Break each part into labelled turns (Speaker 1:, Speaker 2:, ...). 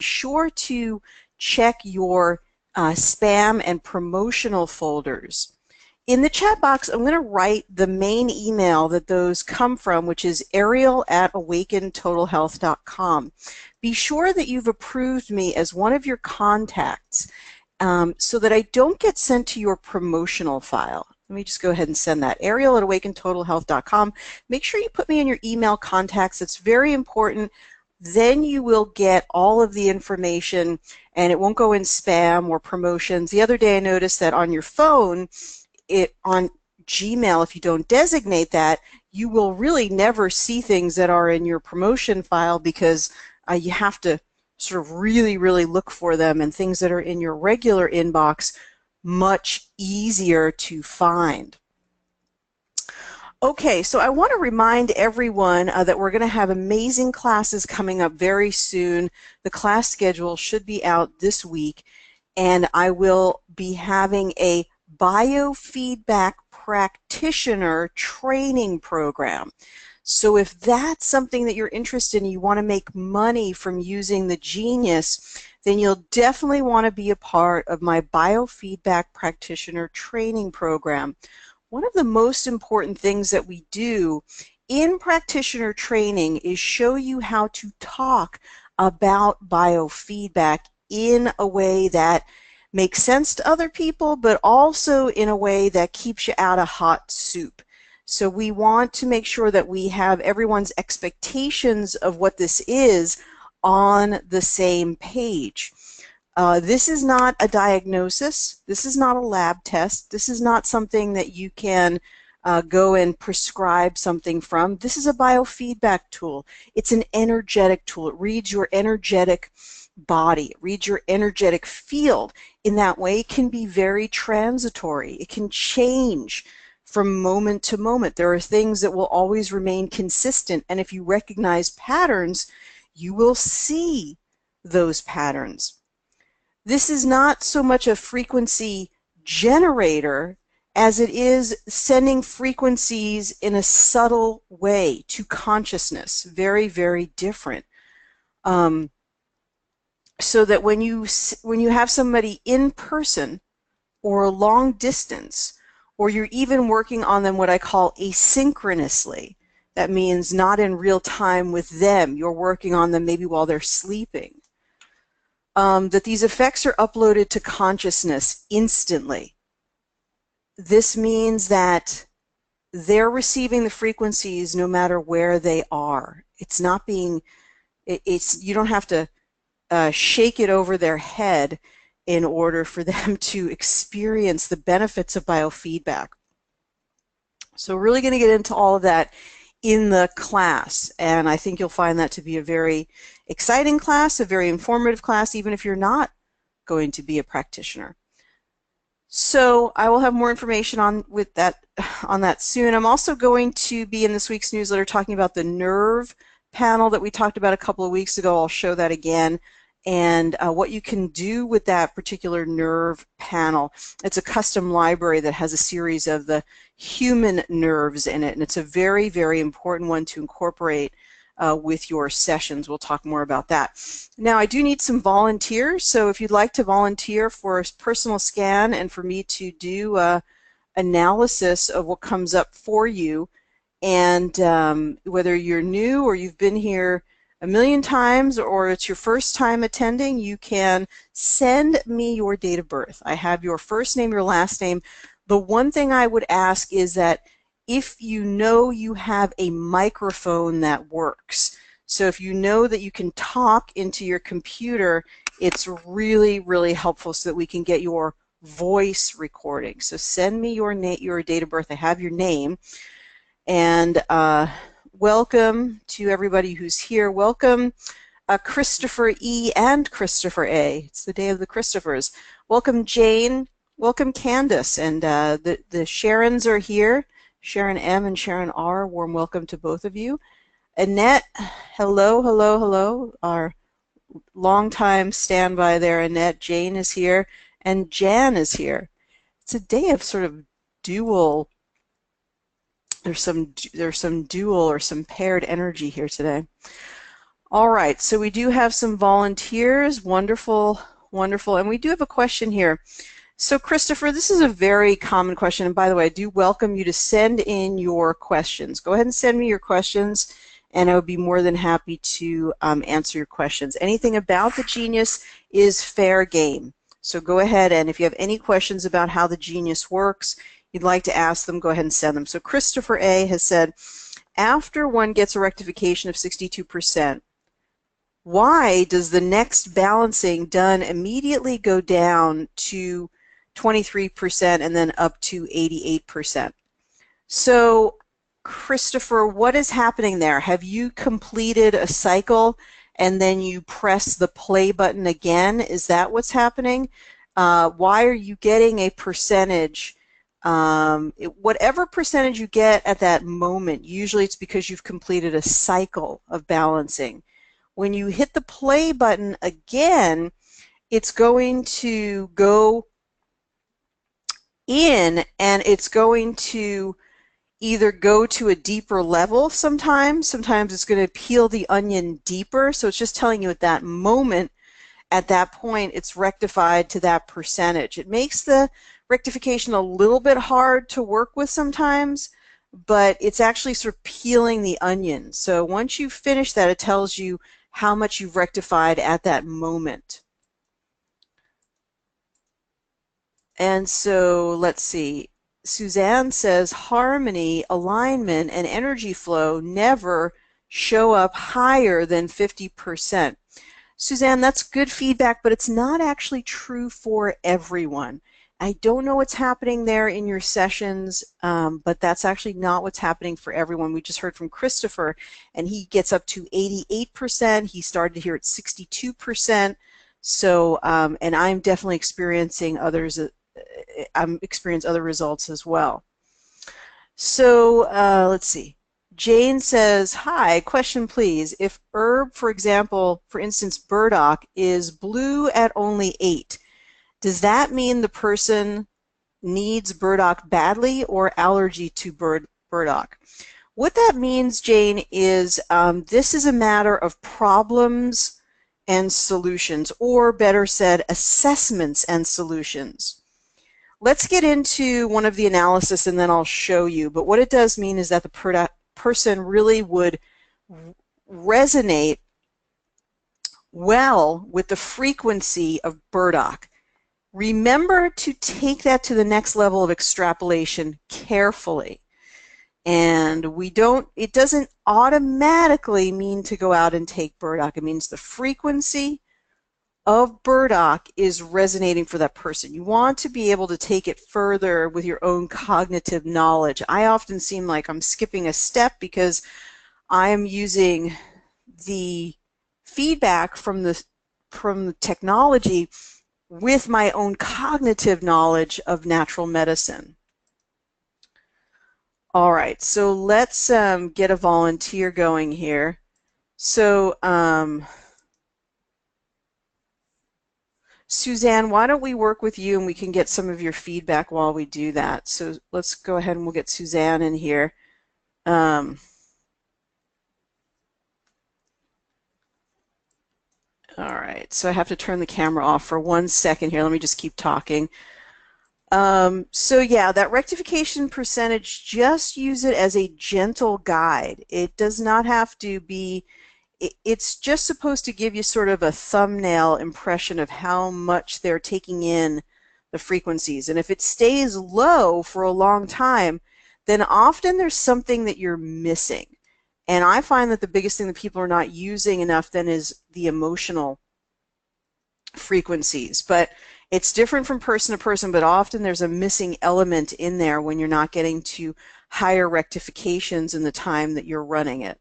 Speaker 1: sure to check your spam and promotional folders. In the chat box, I'm going to write the main email that those come from, which is ariel@awakentotalhealth.com. Be sure that you've approved me as one of your contacts so that I don't get sent to your promotional file. Let me just go ahead and send that. Ariel@awakentotalhealth.com. Make sure you put me in your email contacts. It's very important. Then you will get all of the information and it won't go in spam or promotions. The other day I noticed that on your phone, on Gmail, if you don't designate that, you will really never see things that are in your promotion file because you have to sort of really look for them, and things that are in your regular inbox much easier to find. Okay, so I want to remind everyone that we're going to have amazing classes coming up very soon. The class schedule should be out this week, and I will be having a biofeedback practitioner training program. So if that's something that you're interested in, you want to make money from using the Genius, then you'll definitely want to be a part of my biofeedback practitioner training program. One of the most important things that we do in practitioner training is show you how to talk about biofeedback in a way that makes sense to other people, but also in a way that keeps you out of hot soup. So we want to make sure that we have everyone's expectations of what this is on the same page. This is not a diagnosis. This is not a lab test. This is not something that you can go and prescribe something from. This is a biofeedback tool. It's an energetic tool. It reads your energetic body. It reads your energetic field. In that way, it can be very transitory. It can change from moment to moment. There are things that will always remain consistent, and if you recognize patterns, you will see those patterns. This is not so much a frequency generator as it is sending frequencies in a subtle way to consciousness. Very, very different. So that when you have somebody in person or a long distance, or you're even working on them what I call asynchronously, that means not in real time with them, you're working on them maybe while they're sleeping, that these effects are uploaded to consciousness instantly. This means that they're receiving the frequencies no matter where they are. It's not being, you don't have to shake it over their head in order for them to experience the benefits of biofeedback. So we're really going to get into all of that in the class, and I think you'll find that to be a very exciting class, a very informative class, even if you're not going to be a practitioner. So I will have more information on that soon. I'm also going to be in this week's newsletter talking about the nerve panel that we talked about a couple of weeks ago. I'll show that again, and what you can do with that particular nerve panel. It's a custom library that has a series of the human nerves in it, and it's a very, very important one to incorporate with your sessions. We'll talk more about that. Now, I do need some volunteers, so if you'd like to volunteer for a personal scan and for me to do analysis of what comes up for you, and whether you're new or you've been here a million times or it's your first time attending, you can send me your date of birth. I have your first name, your last name. The one thing I would ask is that if you know you have a microphone that works, so if you know that you can talk into your computer, it's really, really helpful so that we can get your voice recording. So send me your date of birth. I have your name. And welcome to everybody who's here. Welcome Christopher E. and Christopher A. It's the day of the Christophers. Welcome Jane. Welcome Candace. And the Sharons are here. Sharon M. and Sharon R. Warm welcome to both of you. Annette, hello, hello, hello. Our longtime standby there, Annette. Jane is here. And Jan is here. It's a day of sort of dual. There's some dual or some paired energy here today. All right, so we do have some volunteers. Wonderful, wonderful. And we do have a question here. So Christopher, this is a very common question. And by the way, I do welcome you to send in your questions. Go ahead and send me your questions, and I would be more than happy to answer your questions. Anything about the Genius is fair game. So go ahead, and if you have any questions about how the Genius works, you'd like to ask them, go ahead and send them. So Christopher A. has said, after one gets a rectification of 62%, why does the next balancing done immediately go down to 23% and then up to 88%? So, Christopher, what is happening there? Have you completed a cycle and then you press the play button again? Is that what's happening? Why are you getting a percentage? Whatever percentage you get at that moment, usually it's because you've completed a cycle of balancing. When you hit the play button again, it's going to go in and it's going to either go to a deeper level sometimes it's going to peel the onion deeper, so it's just telling you at that moment, at that point, it's rectified to that percentage. It makes the rectification a little bit hard to work with sometimes, but it's actually sort of peeling the onion. So once you finish that, it tells you how much you've rectified at that moment. And so let's see. Suzanne says harmony, alignment, and energy flow never show up higher than 50%. Suzanne, that's good feedback, but it's not actually true for everyone. I don't know what's happening there in your sessions, but that's actually not what's happening for everyone. We just heard from Christopher, and he gets up to 88%. He started here at 62%. So, and I'm definitely experiencing others. I'm experiencing other results as well. So let's see. Jane says, hi, question please. If herb, for example, for instance, burdock, is blue at only 8, does that mean the person needs burdock badly or allergy to burdock? What that means, Jane, is this is a matter of problems and solutions, or better said, assessments and solutions. Let's get into one of the analysis and then I'll show you. But what it does mean is that the person really would resonate well with the frequency of burdock. Remember to take that to the next level of extrapolation carefully. And it doesn't automatically mean to go out and take burdock. It means the frequency of burdock is resonating for that person. You want to be able to take it further with your own cognitive knowledge. I often seem like I'm skipping a step because I am using the feedback from the technology with my own cognitive knowledge of natural medicine. All right, so let's get a volunteer going here. So Suzanne, why don't we work with you and we can get some of your feedback while we do that. So let's go ahead and we'll get Suzanne in here. All right, so I have to turn the camera off for 1 second here. Let me just keep talking. So yeah, that rectification percentage, just use it as a gentle guide. It does not have to be, it's just supposed to give you sort of a thumbnail impression of how much they're taking in the frequencies. And if it stays low for a long time, then often there's something that you're missing. And I find that the biggest thing that people are not using enough then is the emotional frequencies. But it's different from person to person, but often there's a missing element in there when you're not getting to higher rectifications in the time that you're running it.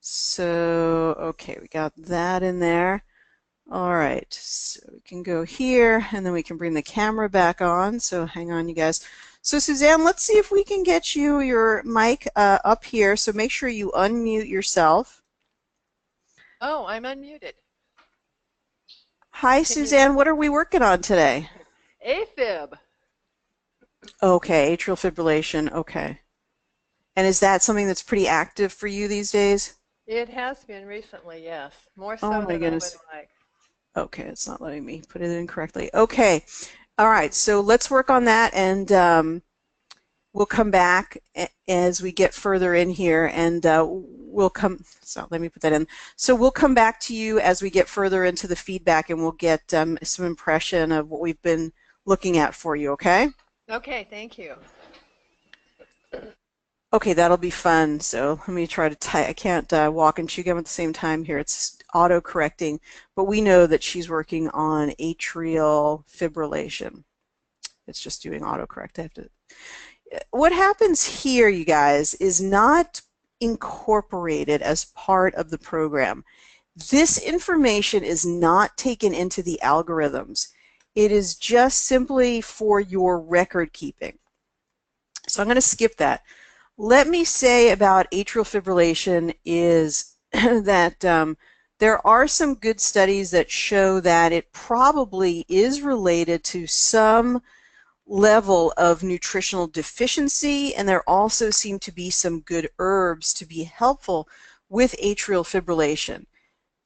Speaker 1: So, okay, we got that in there. All right, so we can go here, and then we can bring the camera back on. So hang on, you guys. So Suzanne, let's see if we can get your mic up here. So make sure you unmute yourself.
Speaker 2: Oh, I'm unmuted.
Speaker 1: Hi, Suzanne. What are we working on today?
Speaker 2: AFib.
Speaker 1: Okay, atrial fibrillation. Okay. And is that something that's pretty active for you these days?
Speaker 2: It has been recently, yes. More
Speaker 1: Oh
Speaker 2: so
Speaker 1: my
Speaker 2: than I would
Speaker 1: goodness.
Speaker 2: like.
Speaker 1: Okay, it's not letting me put it in correctly. Okay. All right, so let's work on that, and we'll come back as we get further in here, and we'll come, so let me put that in. So we'll come back to you as we get further into the feedback, and we'll get some impression of what we've been looking at for you, okay?
Speaker 2: Okay, thank you.
Speaker 1: Okay, that'll be fun. So let me try to type. I can't walk and chew gum at the same time here. It's auto-correcting, but we know that she's working on atrial fibrillation. It's just doing autocorrect. I have to. What happens here, you guys, is not incorporated as part of the program. This information is not taken into the algorithms. It is just simply for your record keeping. So I'm going to skip that. Let me say about atrial fibrillation is that there are some good studies that show that it probably is related to some level of nutritional deficiency, and there also seem to be some good herbs to be helpful with atrial fibrillation.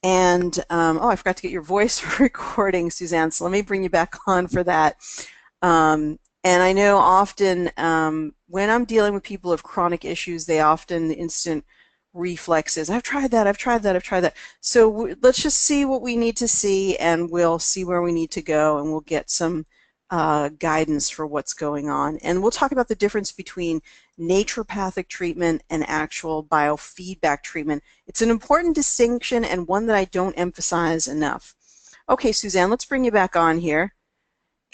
Speaker 1: And oh, I forgot to get your voice recording, Suzanne, so let me bring you back on for that. And I know often when I'm dealing with people with chronic issues, they often instant reflexes. I've tried that, I've tried that, I've tried that. So let's just see what we need to see, and we'll see where we need to go, and we'll get some guidance for what's going on. And we'll talk about the difference between naturopathic treatment and actual biofeedback treatment. It's an important distinction and one that I don't emphasize enough. Okay, Suzanne, let's bring you back on here.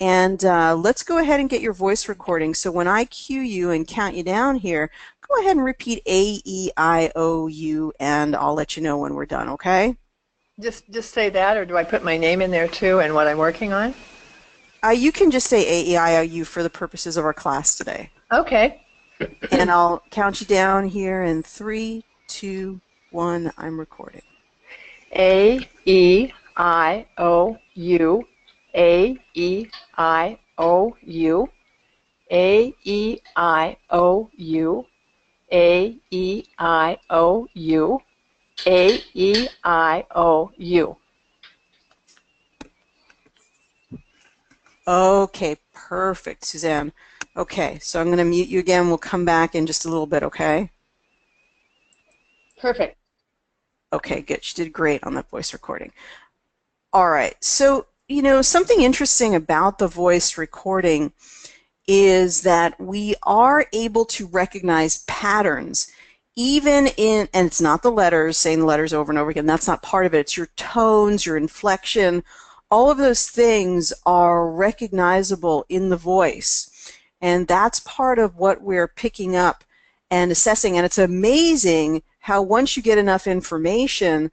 Speaker 1: And let's go ahead and get your voice recording. So when I cue you and count you down here, go ahead and repeat A, E, I, O, U, and I'll let you know when we're done, okay?
Speaker 2: Just say that, or do I put my name in there too and what I'm working on?
Speaker 1: You can just say A, E, I, O, U for the purposes of our class today.
Speaker 2: Okay.
Speaker 1: And I'll count you down here in 3, 2, 1. I'm recording.
Speaker 2: A E I O U. A E I O U. A E I O U. A E I O U. A E I O U.
Speaker 1: Okay, perfect, Suzanne. Okay, so I'm going to mute you again. We'll come back in just a little bit, okay?
Speaker 2: Perfect.
Speaker 1: Okay, good. She did great on that voice recording. All right, so, you know, something interesting about the voice recording is that we are able to recognize patterns even in, and it's not the letters, saying the letters over and over again, that's not part of it. It's your tones, your inflection, all of those things are recognizable in the voice. And that's part of what we're picking up and assessing. And it's amazing how once you get enough information,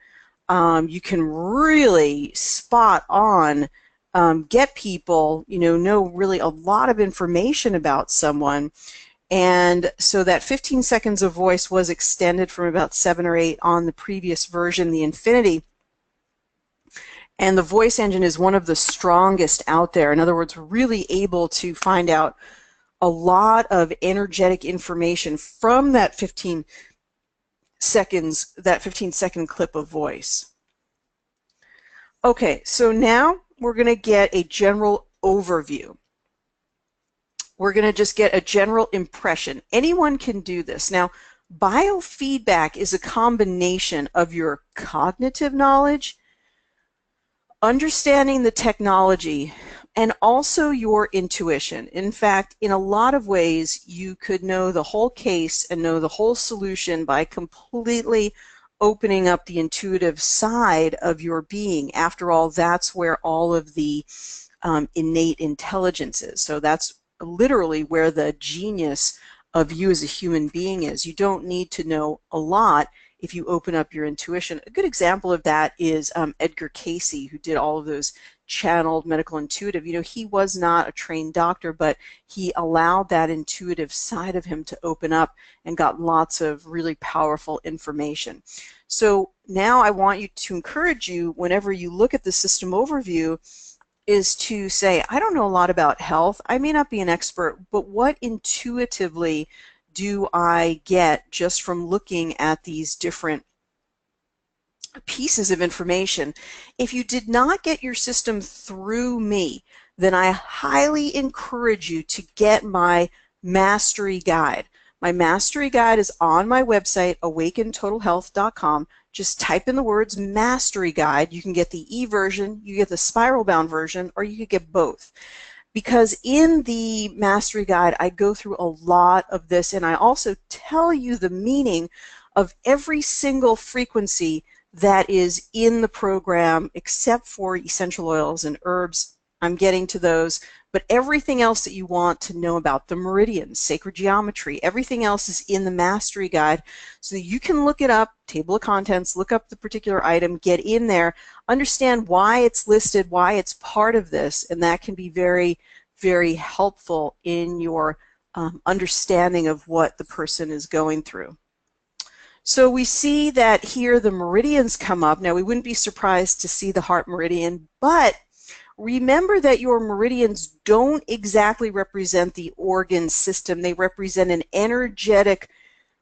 Speaker 1: you can really spot on get people, you know really a lot of information about someone. And so that 15 seconds of voice was extended from about 7 or 8 on the previous version, the Infinity. And the voice engine is one of the strongest out there. In other words, we're really able to find out a lot of energetic information from that 15 seconds, that 15-second clip of voice. Okay, so now we're going to get a general overview. We're going to just get a general impression. Anyone can do this. Now, biofeedback is a combination of your cognitive knowledge, understanding the technology, and also your intuition. In fact, in a lot of ways, you could know the whole case and know the whole solution by completely opening up the intuitive side of your being. After all, that's where all of the innate intelligence is. So that's literally where the genius of you as a human being is. You don't need to know a lot if you open up your intuition. A good example of that is Edgar Cayce, who did all of those channeled medical intuitive. You know, he was not a trained doctor, but he allowed that intuitive side of him to open up and got lots of really powerful information. So now I want you to encourage you, whenever you look at the system overview, is to say, I don't know a lot about health. I may not be an expert, but what intuitively do I get just from looking at these different pieces of information. If you did not get your system through me, then I highly encourage you to get my mastery guide. My mastery guide is on my website, awakentotalhealth.com. Just type in the words mastery guide. You can get the e-version, you get the spiral bound version, or you could get both. Because in the mastery guide, I go through a lot of this, and I also tell you the meaning of every single frequency that is in the program, except for essential oils and herbs. I'm getting to those, but everything else that you want to know about, the meridians, sacred geometry, everything else is in the mastery guide, so that you can look it up, table of contents, look up the particular item, get in there, understand why it's listed, why it's part of this, and that can be very, very helpful in your understanding of what the person is going through. So we see that here the meridians come up. Now we wouldn't be surprised to see the heart meridian, but remember that your meridians don't exactly represent the organ system. They represent an energetic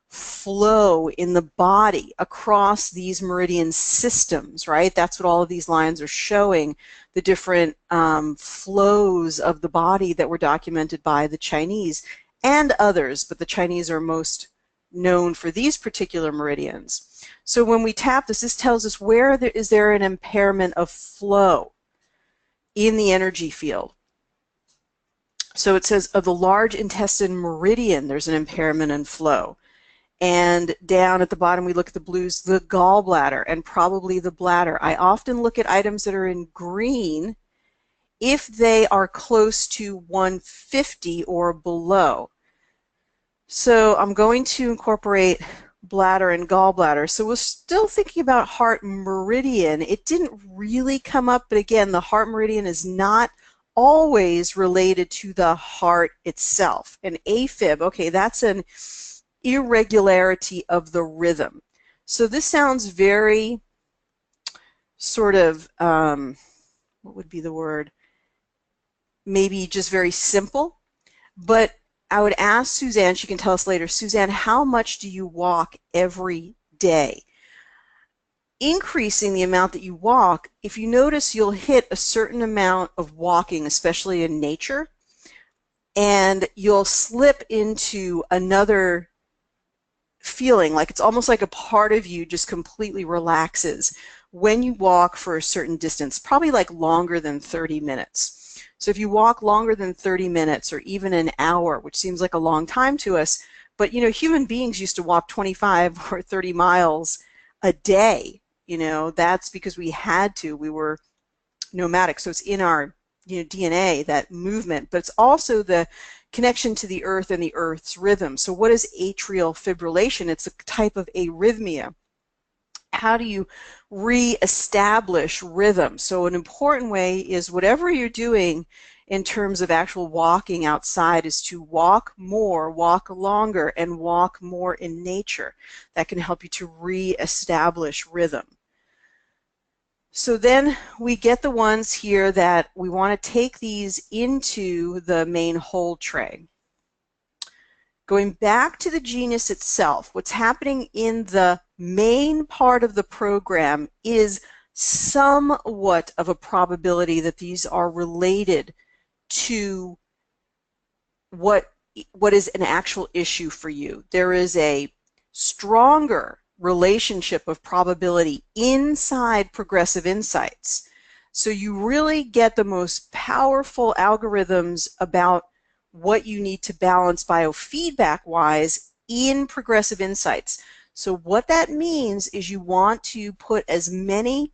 Speaker 1: flow in the body across these meridian systems, right? That's what all of these lines are showing, the different flows of the body that were documented by the Chinese and others, but the Chinese are most known for these particular meridians. So when we tap this tells us where is there an impairment of flow in the energy field. So it says of the large intestine meridian, there's an impairment in flow. And down at the bottom, we look at the blues, the gallbladder and probably the bladder. I often look at items that are in green if they are close to 150 or below. So I'm going to incorporate bladder and gallbladder. So we're still thinking about heart meridian. It didn't really come up, but again, the heart meridian is not always related to the heart itself. An AFib, okay, that's an irregularity of the rhythm. So this sounds very sort of, what would be the word? Maybe just very simple, but I would ask Suzanne, she can tell us later, Suzanne, how much do you walk every day? Increasing the amount that you walk, if you notice, you'll hit a certain amount of walking, especially in nature, and you'll slip into another feeling, like it's almost like a part of you just completely relaxes when you walk for a certain distance, probably like longer than 30 minutes. So if you walk longer than 30 minutes or even an hour, which seems like a long time to us, but you know, human beings used to walk 25 or 30 miles a day. You know, that's because we had to. We were nomadic, so it's in our DNA, that movement, but it's also the connection to the earth and the earth's rhythm. So what is atrial fibrillation? It's a type of arrhythmia. How do you re-establish rhythm? So an important way is whatever you're doing in terms of actual walking outside is to walk more, walk longer, and walk more in nature. That can help you to re-establish rhythm. So then we get the ones here that we want to take these into the main hold tray. Going back to the genus itself, what's happening in the main part of the program is somewhat of a probability that these are related to what is an actual issue for you. There is a stronger relationship of probability inside Progressive Insights. So you really get the most powerful algorithms about what you need to balance biofeedback-wise in Progressive Insights. So what that means is you want to put as many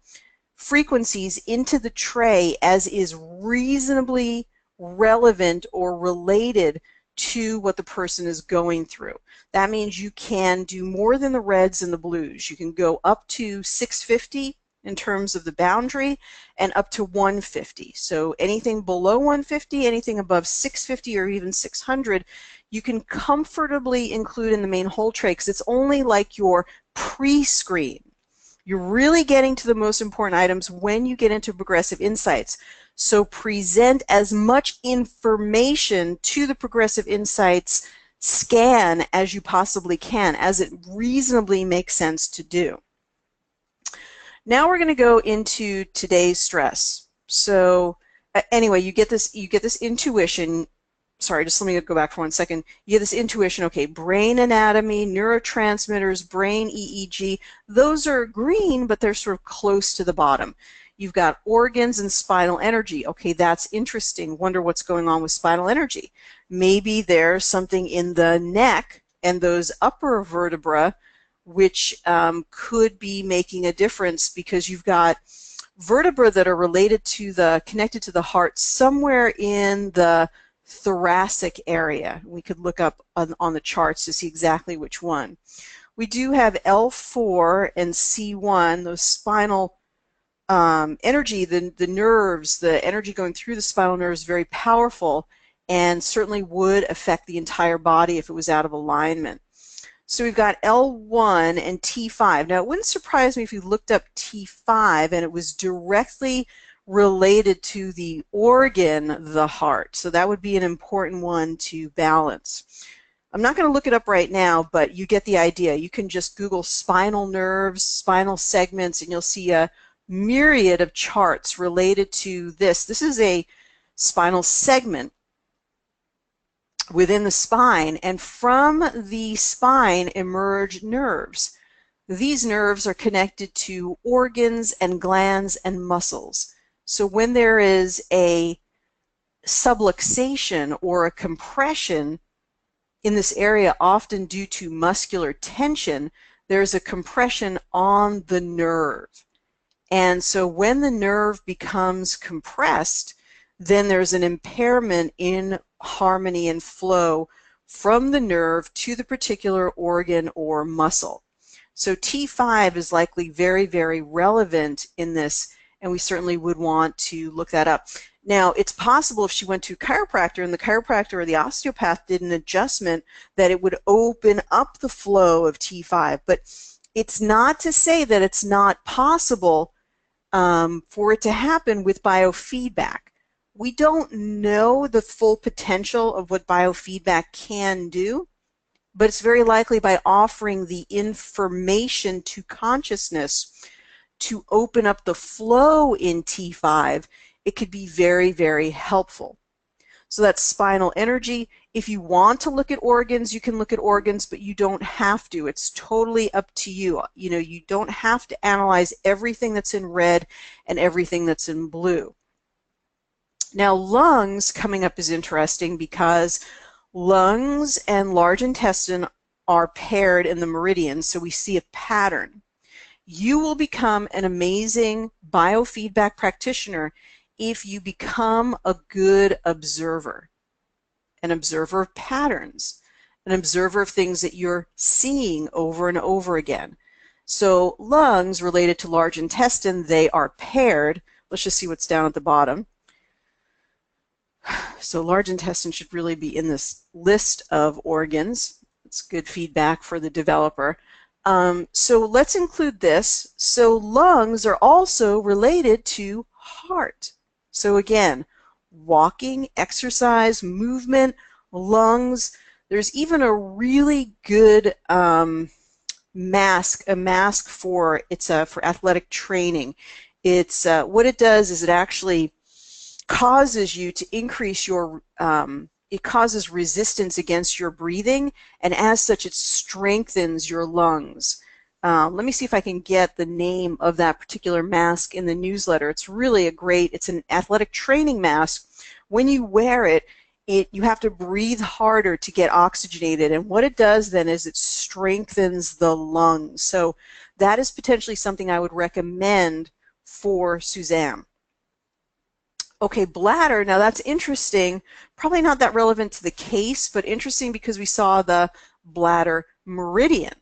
Speaker 1: frequencies into the tray as is reasonably relevant or related to what the person is going through. That means you can do more than the reds and the blues. You can go up to 650 in terms of the boundary and up to 150. So anything below 150, anything above 650 or even 600, you can comfortably include in the main hold tray because it's only like your pre-screen. You're really getting to the most important items when you get into Progressive Insights. So present as much information to the Progressive Insights scan as you possibly can, as it reasonably makes sense to do. Now we're going to go into today's stress. So anyway, you get this intuition. Sorry, just let me go back for 1 second. You get this intuition, okay, brain anatomy, neurotransmitters, brain EEG, those are green, but they're sort of close to the bottom. You've got organs and spinal energy. Okay, that's interesting. Wonder what's going on with spinal energy. Maybe there's something in the neck and those upper vertebra which could be making a difference, because you've got vertebrae that are connected to the heart somewhere in the thoracic area. We could look up on the charts to see exactly which one. We do have L4 and C1, those spinal energy, the nerves, the energy going through the spinal nerves is very powerful and certainly would affect the entire body if it was out of alignment. So we've got L1 and T5. Now, it wouldn't surprise me if you looked up T5 and it was directly related to the organ, the heart. So that would be an important one to balance. I'm not going to look it up right now, but you get the idea. You can just Google spinal nerves, spinal segments, and you'll see a myriad of charts related to this. This is a spinal segment within the spine, and from the spine emerge nerves. These nerves are connected to organs and glands and muscles. So when there is a subluxation or a compression in this area, often due to muscular tension, there's a compression on the nerve. And so when the nerve becomes compressed, then there's an impairment in harmony and flow from the nerve to the particular organ or muscle. So T5 is likely very, very relevant in this, and we certainly would want to look that up. Now, it's possible if she went to a chiropractor and the chiropractor or the osteopath did an adjustment that it would open up the flow of T5, but it's not to say that it's not possible for it to happen with biofeedback. We don't know the full potential of what biofeedback can do, but it's very likely by offering the information to consciousness to open up the flow in T5, it could be very, very helpful. So that's spinal energy. If you want to look at organs, you can look at organs, but you don't have to. It's totally up to you. You know, you don't have to analyze everything that's in red and everything that's in blue. Now, lungs coming up is interesting because lungs and large intestine are paired in the meridian, so we see a pattern. You will become an amazing biofeedback practitioner if you become a good observer, an observer of patterns, an observer of things that you're seeing over and over again. So lungs related to large intestine, they are paired. Let's just see what's down at the bottom. So large intestine should really be in this list of organs. It's good feedback for the developer. So let's include this. So lungs are also related to heart. So again, walking, exercise, movement, lungs. There's even a really good mask for for athletic training. It's what it does is it actually causes you to increase your it causes resistance against your breathing, and as such it strengthens your lungs. Let me see if I can get the name of that particular mask in the newsletter. It's really it's an athletic training mask. When you wear it, you have to breathe harder to get oxygenated, and what it does then is it strengthens the lungs. So that is potentially something I would recommend for Suzanne. Okay, bladder, now that's interesting. Probably not that relevant to the case, but interesting because we saw the bladder meridian.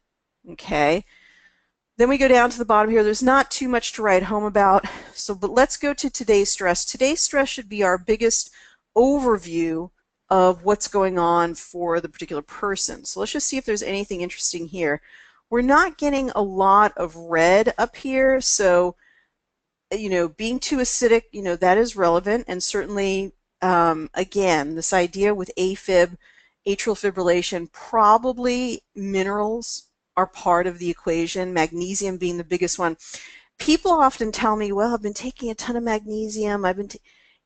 Speaker 1: Okay, then we go down to the bottom here. There's not too much to write home about, but let's go to today's stress. Today's stress should be our biggest overview of what's going on for the particular person. So let's just see if there's anything interesting here. We're not getting a lot of red up here, so you know, being too acidic, you know, that is relevant, and certainly, again, this idea with AFib, atrial fibrillation, probably minerals are part of the equation, magnesium being the biggest one. People often tell me, well, I've been taking a ton of magnesium.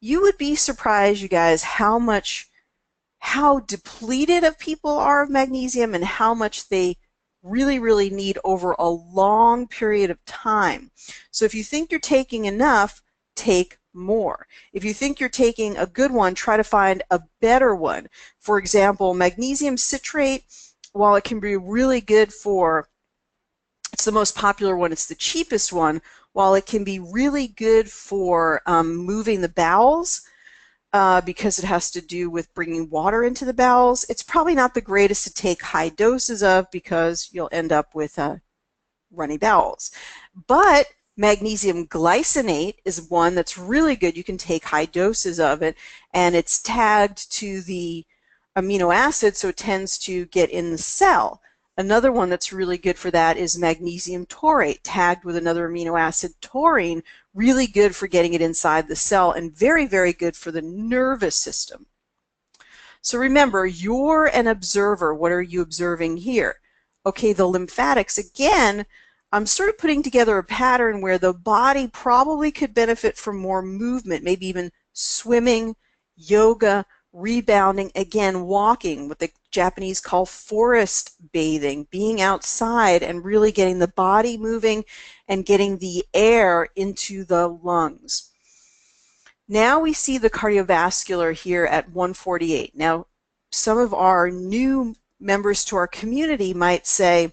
Speaker 1: You would be surprised, you guys, how depleted of people are of magnesium and how much they really, really need over a long period of time. So if you think you're taking enough, take more. If you think you're taking a good one, try to find a better one. For example, magnesium citrate, while it can be really good for, it's the most popular one, it's the cheapest one, while it can be really good for moving the bowels, because it has to do with bringing water into the bowels. It's probably not the greatest to take high doses of because you'll end up with runny bowels. But magnesium glycinate is one that's really good. You can take high doses of it, and it's tagged to the amino acid, so it tends to get in the cell. Another one that's really good for that is magnesium taurate, tagged with another amino acid, taurine, really good for getting it inside the cell and very, very good for the nervous system. So remember, you're an observer. What are you observing here? Okay, the lymphatics, again, I'm sort of putting together a pattern where the body probably could benefit from more movement, maybe even swimming, yoga, rebounding, again, walking, what the Japanese call forest bathing, being outside and really getting the body moving and getting the air into the lungs. Now we see the cardiovascular here at 148. Now, some of our new members to our community might say,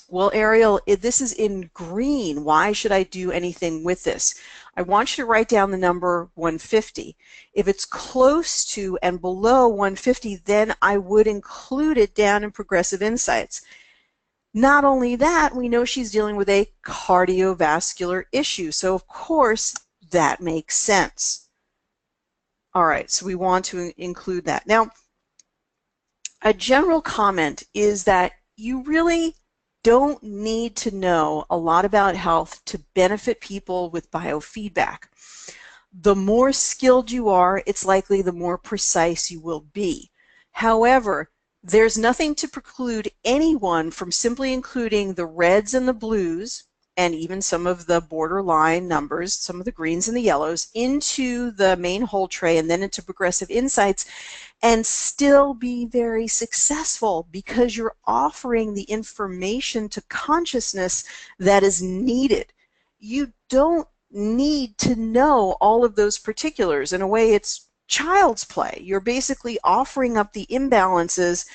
Speaker 1: well, Ariel, this is in green. Why should I do anything with this? I want you to write down the number 150. If it's close to and below 150, then I would include it down in Progressive Insights. Not only that, we know she's dealing with a cardiovascular issue, so of course that makes sense. All right, so we want to include that. Now, a general comment is that you really don't need to know a lot about health to benefit people with biofeedback. The more skilled you are, it's likely the more precise you will be. However, there's nothing to preclude anyone from simply including the reds and the blues, and even some of the borderline numbers, some of the greens and the yellows, into the main whole tray and then into Progressive Insights, and still be very successful because you're offering the information to consciousness that is needed. You don't need to know all of those particulars. In a way, it's child's play. You're basically offering up the imbalances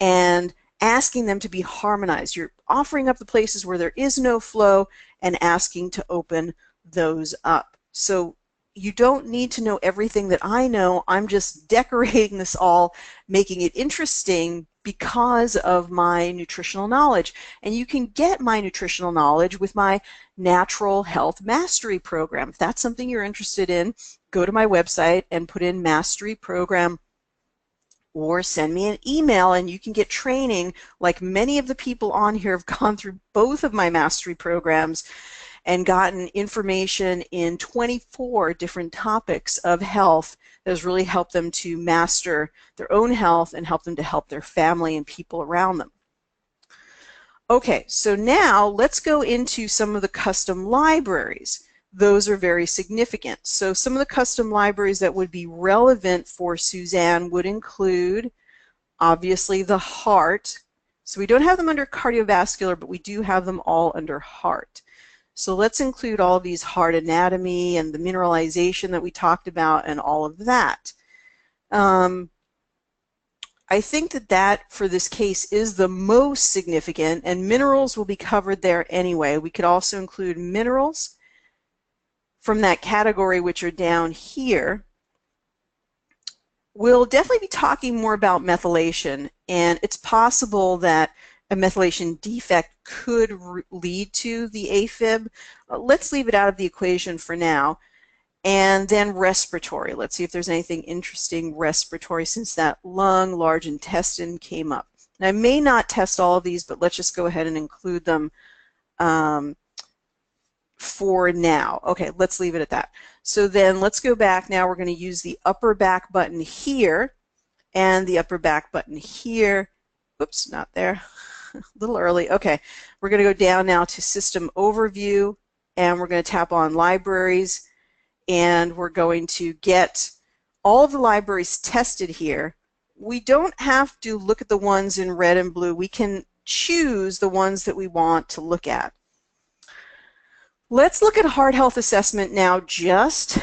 Speaker 1: and asking them to be harmonized. You're offering up the places where there is no flow and asking to open those up. So you don't need to know everything that I know. I'm just decorating this all, making it interesting because of my nutritional knowledge. And you can get my nutritional knowledge with my Natural Health Mastery Program. If that's something you're interested in, go to my website and put in Mastery Program, or send me an email and you can get training. Like many of the people on here have gone through both of my mastery programs and gotten information in 24 different topics of health that has really helped them to master their own health and help them to help their family and people around them. Okay, so now let's go into some of the custom libraries. Those are very significant. So some of the custom libraries that would be relevant for Suzanne would include, obviously, the heart. So we don't have them under cardiovascular, but we do have them all under heart. So let's include all of these heart anatomy and the mineralization that we talked about and all of that. I think that for this case is the most significant, and minerals will be covered there anyway. We could also include minerals from that category, which are down here. We'll definitely be talking more about methylation, and it's possible that a methylation defect could lead to the AFib. Let's leave it out of the equation for now. And then respiratory. Let's see if there's anything interesting respiratory, since that lung, large intestine came up. And I may not test all of these, but let's just go ahead and include them for now. Okay, let's leave it at that. So then let's go back. Now we're going to use the upper back button here and the upper back button here. Oops, not there. A little early. Okay, we're going to go down now to system overview. and we're going to tap on libraries, and we're going to get all of the libraries tested here. We don't have to look at the ones in red and blue. We can choose the ones that we want to look at. Let's look at heart health assessment now. Just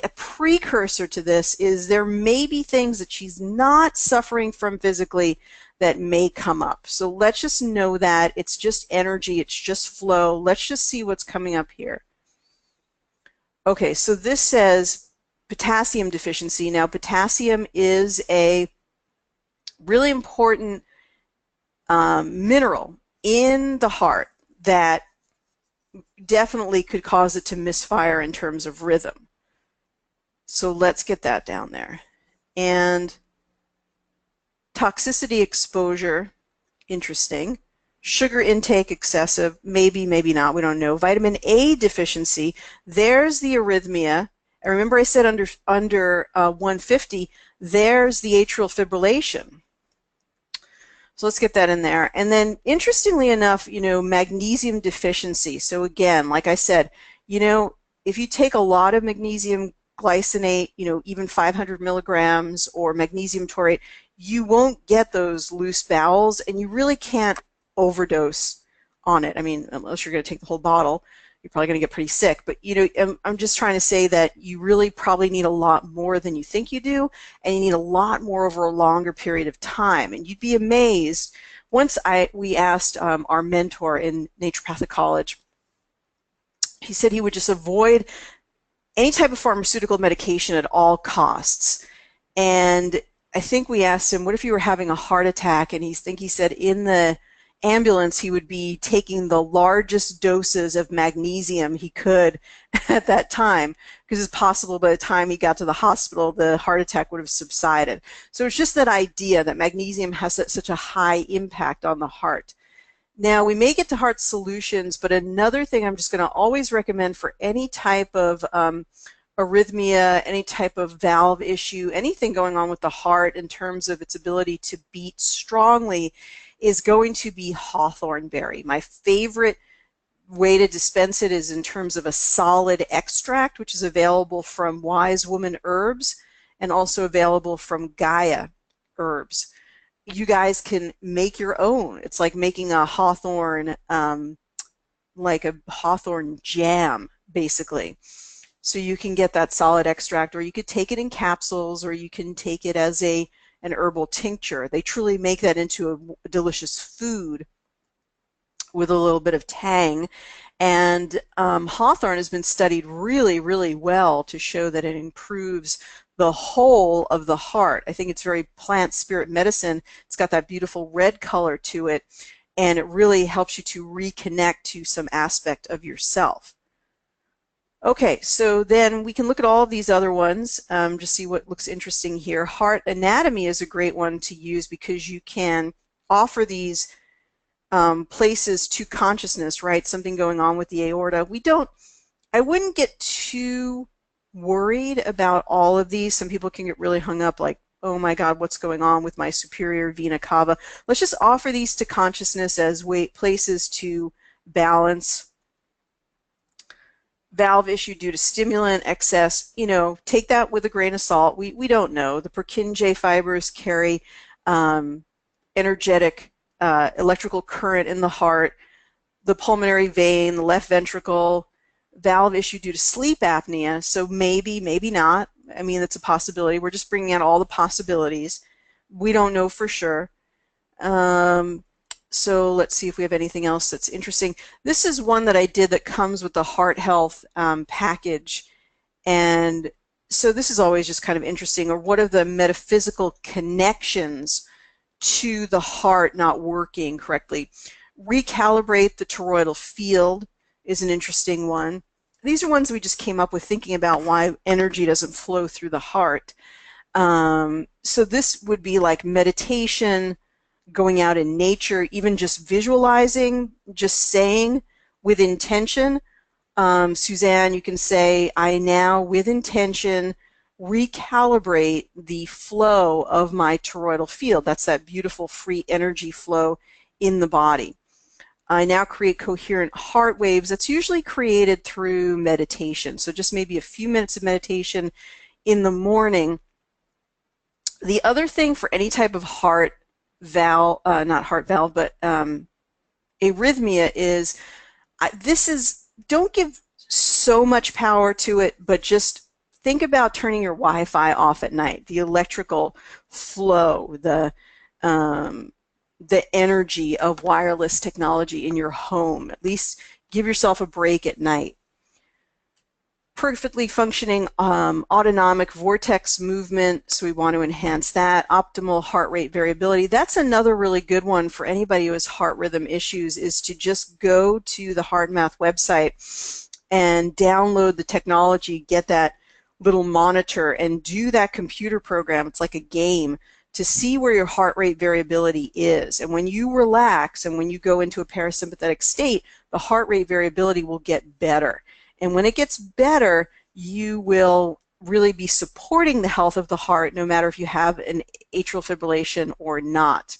Speaker 1: a precursor to this is there may be things that she's not suffering from physically that may come up. So let's just know that it's just energy, it's just flow. Let's just see what's coming up here. Okay, so this says potassium deficiency. Now, potassium is a really important mineral in the heart that definitely could cause it to misfire in terms of rhythm. So let's get that down there. And toxicity exposure, interesting. Sugar intake excessive, maybe, maybe not, we don't know. Vitamin A deficiency, there's the arrhythmia. And remember I said under 150, there's the atrial fibrillation. So let's get that in there. And then interestingly enough, magnesium deficiency. So again, like I said, if you take a lot of magnesium glycinate, even 500 milligrams or magnesium taurate, you won't get those loose bowels, and you really can't overdose on it. I mean, unless you're going to take the whole bottle, you're probably going to get pretty sick. But I'm just trying to say that you really probably need a lot more than you think you do, and you need a lot more over a longer period of time. And you'd be amazed. Once we asked our mentor in naturopathic college, he said he would just avoid any type of pharmaceutical medication at all costs. And I think we asked him, what if you were having a heart attack? And he said in the ambulance he would be taking the largest doses of magnesium he could at that time, because it's possible by the time he got to the hospital the heart attack would have subsided. So it's just that idea that magnesium has such a high impact on the heart. Now we may get to heart solutions, but another thing I'm just going to always recommend for any type of arrhythmia, any type of valve issue, anything going on with the heart in terms of its ability to beat strongly, is going to be hawthorn berry. My favorite way to dispense it is in terms of a solid extract, which is available from Wise Woman Herbs and also available from Gaia Herbs. You guys can make your own. It's like making a hawthorn, like a hawthorn jam, basically. So you can get that solid extract, or you could take it in capsules, or you can take it as an herbal tincture. They truly make that into a delicious food with a little bit of tang. And hawthorn has been studied really, really well to show that it improves the whole of the heart. I think it's very plant spirit medicine. It's got that beautiful red color to it, and it really helps you to reconnect to some aspect of yourself. Okay, so then we can look at all of these other ones, just see what looks interesting here. Heart anatomy is a great one to use because you can offer these places to consciousness, right? Something going on with the aorta. I wouldn't get too worried about all of these. Some people can get really hung up like, oh my God, what's going on with my superior vena cava? Let's just offer these to consciousness as places to balance. Valve issue due to stimulant excess, take that with a grain of salt. We don't know. The Purkinje fibers carry energetic electrical current in the heart, the pulmonary vein, the left ventricle. Valve issue due to sleep apnea, so maybe, maybe not. I mean, it's a possibility. We're just bringing out all the possibilities. We don't know for sure. So let's see if we have anything else that's interesting. This is one that I did that comes with the heart health package. And so this is always just kind of interesting. Or what are the metaphysical connections to the heart not working correctly? Recalibrate the toroidal field is an interesting one. These are ones we just came up with thinking about why energy doesn't flow through the heart. So this would be like meditation, going out in nature, even just visualizing, just saying with intention. Suzanne, you can say, I now, with intention, recalibrate the flow of my toroidal field. That's that beautiful free energy flow in the body. I now create coherent heart waves. That's usually created through meditation. So just maybe a few minutes of meditation in the morning. The other thing for any type of heart valve, not heart valve, but arrhythmia is, don't give so much power to it, but just think about turning your Wi-Fi off at night. The electrical flow, the energy of wireless technology in your home. At least give yourself a break at night. Perfectly functioning autonomic vortex movement, so we want to enhance that. Optimal heart rate variability. That's another really good one for anybody who has heart rhythm issues, is to just go to the HeartMath website and download the technology, get that little monitor, and do that computer program. It's like a game to see where your heart rate variability is. And when you relax and when you go into a parasympathetic state, the heart rate variability will get better. And when it gets better, you will really be supporting the health of the heart, no matter if you have an atrial fibrillation or not.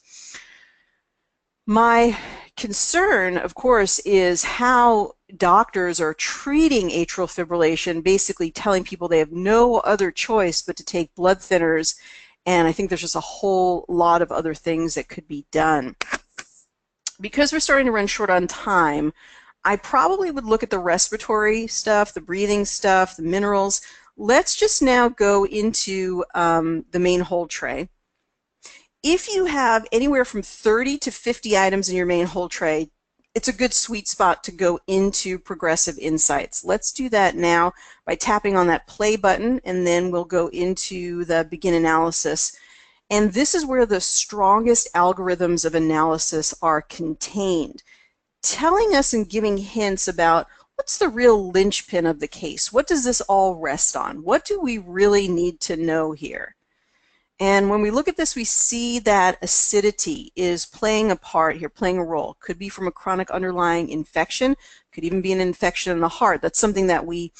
Speaker 1: My concern, of course, is how doctors are treating atrial fibrillation, basically telling people they have no other choice but to take blood thinners. And I think there's just a whole lot of other things that could be done. Because we're starting to run short on time, I probably would look at the respiratory stuff, the breathing stuff, the minerals. Let's just now go into the main hold tray. If you have anywhere from 30 to 50 items in your main hold tray, it's a good sweet spot to go into Progressive Insights. Let's do that now by tapping on that play button, and then we'll go into the begin analysis. And this is where the strongest algorithms of analysis are contained, telling us and giving hints about what's the real linchpin of the case. What does this all rest on? What do we really need to know here? And when we look at this, we see that acidity is playing a part here, playing a role. Could be from a chronic underlying infection, could even be an infection in the heart. That's something that we,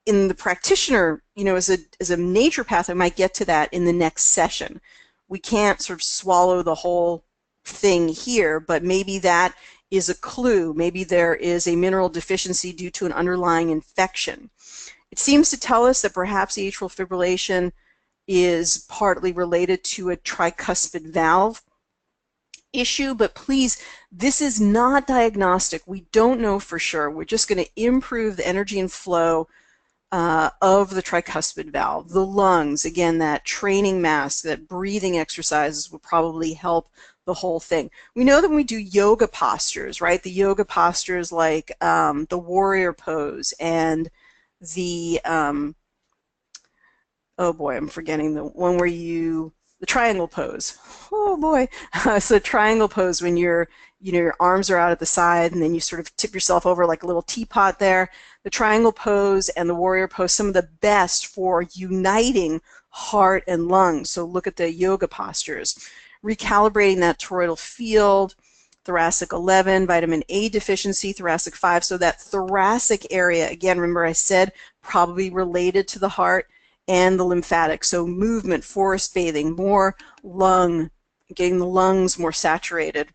Speaker 1: in the practitioner, as a naturopath, I might get to that in the next session. We can't sort of swallow the whole thing here, but maybe that is a clue. Maybe there is a mineral deficiency due to an underlying infection. It seems to tell us that perhaps the atrial fibrillation is partly related to a tricuspid valve issue, but please, this is not diagnostic. We don't know for sure. We're just going to improve the energy and flow of the tricuspid valve. The lungs, again, that training mask, that breathing exercises will probably help the whole thing. We know that when we do yoga postures, right, the yoga postures like the warrior pose and the oh boy, I'm forgetting the one where the triangle pose. Oh boy. So triangle pose, when your arms are out at the side and then you sort of tip yourself over like a little teapot there. The triangle pose and the warrior pose, some of the best for uniting heart and lungs. So look at the yoga postures. Recalibrating that toroidal field, thoracic 11, vitamin A deficiency, thoracic 5. So that thoracic area, again, remember I said probably related to the heart and the lymphatic. So movement, forest bathing, more getting the lungs more saturated.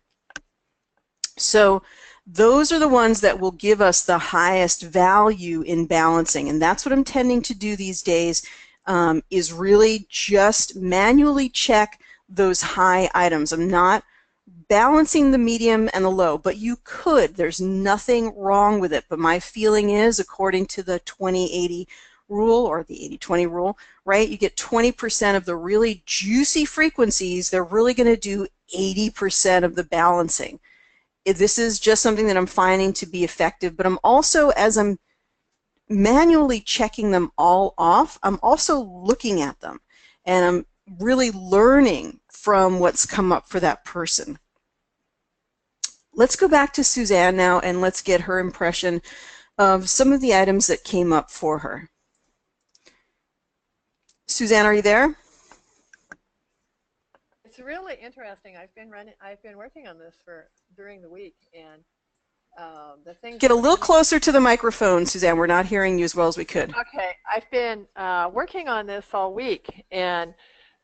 Speaker 1: So those are the ones that will give us the highest value in balancing, and that's what I'm tending to do these days, is really just manually check those high items. I'm not balancing the medium and the low, but you could. There's nothing wrong with it, but my feeling is, according to the 20-80 rule, or the 80-20 rule, right, you get 20% of the really juicy frequencies. They're really going to do 80% of the balancing. This is just something that I'm finding to be effective, but I'm also, as I'm manually checking them all off, I'm also looking at them, and I'm really learning from what's come up for that person. Let's go back to Suzanne now, and let's get her impression of some of the items that came up for her. Suzanne, are you there?
Speaker 2: It's really interesting. I've been working on this during the week, and the things.
Speaker 1: Get a little closer to the microphone, Suzanne. We're not hearing you as well as we could.
Speaker 2: Okay, I've been working on this all week, and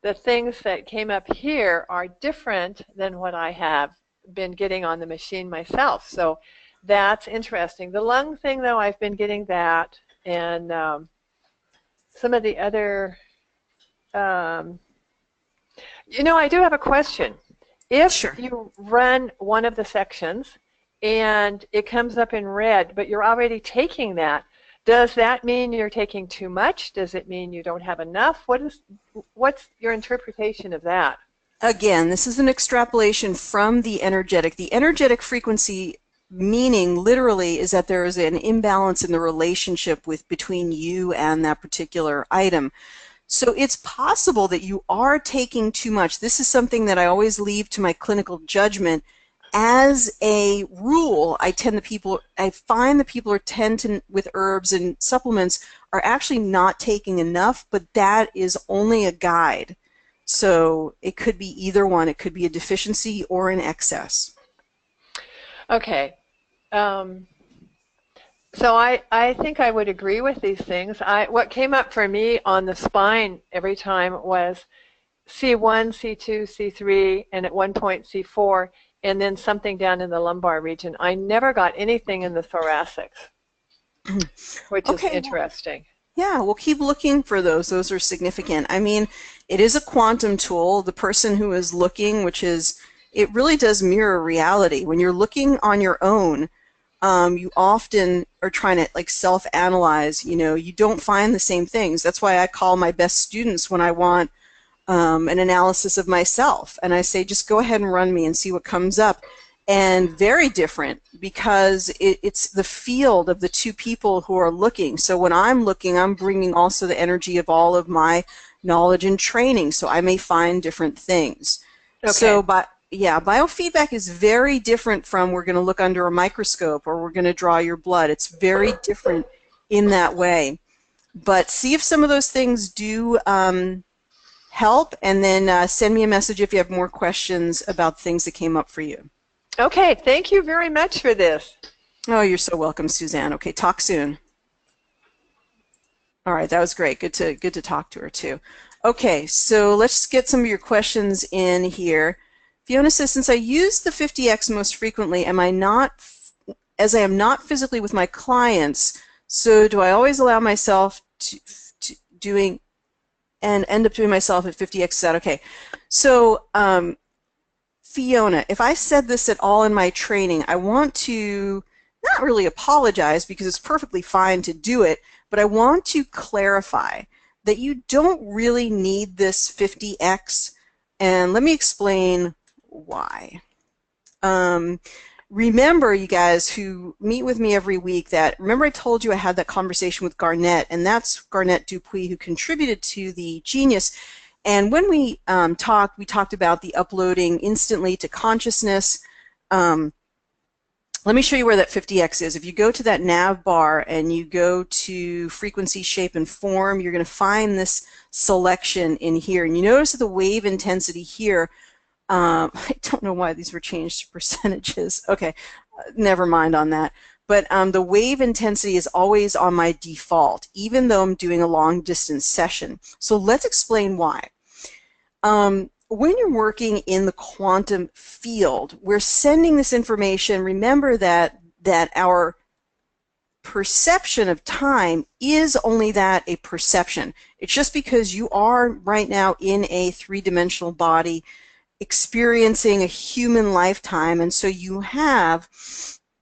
Speaker 2: the things that came up here are different than what I have been getting on the machine myself. So that's interesting. The lung thing, though, I've been getting that, and some of the other. Um, I do have a question. If
Speaker 1: Sure.
Speaker 2: you run one of the sections and it comes up in red, but you're already taking that, does that mean you're taking too much? Does it mean you don't have enough? What's your interpretation of that?
Speaker 1: Again, this is an extrapolation from the energetic. The energetic frequency meaning literally is that there is an imbalance in the relationship between you and that particular item. So it's possible that you are taking too much. This is something that I always leave to my clinical judgment. As a rule, I find the people who tend to, with herbs and supplements, are actually not taking enough, but that is only a guide. So it could be either one. It could be a deficiency or an excess.
Speaker 2: Okay. So I think I would agree with these things. What came up for me on the spine every time was C1, C2, C3, and at one point C4, and then something down in the lumbar region. I never got anything in the thoracics, which is
Speaker 1: Okay,
Speaker 2: interesting.
Speaker 1: yeah, we'll keep looking for those. Those are significant. I mean, it is a quantum tool. The person who is looking, it really does mirror reality. When you're looking on your own, you often are trying to like self-analyze. You don't find the same things. That's why I call my best students when I want an analysis of myself, and I say, just go ahead and run me and see what comes up. And very different, because it's the field of the two people who are looking. So when I'm looking, I'm bringing also the energy of all of my knowledge and training, so I may find different things.
Speaker 2: Okay.
Speaker 1: So, yeah, biofeedback is very different from we're going to look under a microscope or we're going to draw your blood. It's very different in that way. But see if some of those things do help, and then send me a message if you have more questions about things that came up for you.
Speaker 2: Okay, thank you very much for this.
Speaker 1: Oh, you're so welcome, Suzanne. Okay, talk soon. All right, that was great. Good to talk to her too. Okay, so let's get some of your questions in here. Fiona says, since I use the 50X most frequently, as I am not physically with my clients, so do I always allow myself to doing and end up doing myself at 50X? Is that okay? So, Fiona, if I said this at all in my training, I want to not really apologize, because it's perfectly fine to do it, but I want to clarify that you don't really need this 50X, and let me explain why. Remember, you guys who meet with me every week, remember I told you I had that conversation with Garnett, and that's Garnett Dupuis, who contributed to the Genius. And when we talked about the uploading instantly to consciousness. Let me show you where that 50X is. If you go to that nav bar and you go to frequency, shape, and form, you're going to find this selection in here. And you notice that the wave intensity here, I don't know why these were changed to percentages. Okay, never mind on that. But the wave intensity is always on my default, even though I'm doing a long distance session. So let's explain why. When you're working in the quantum field, we're sending this information. Remember that our perception of time is only that, a perception. It's just because you are right now in a three-dimensional body experiencing a human lifetime, and so you have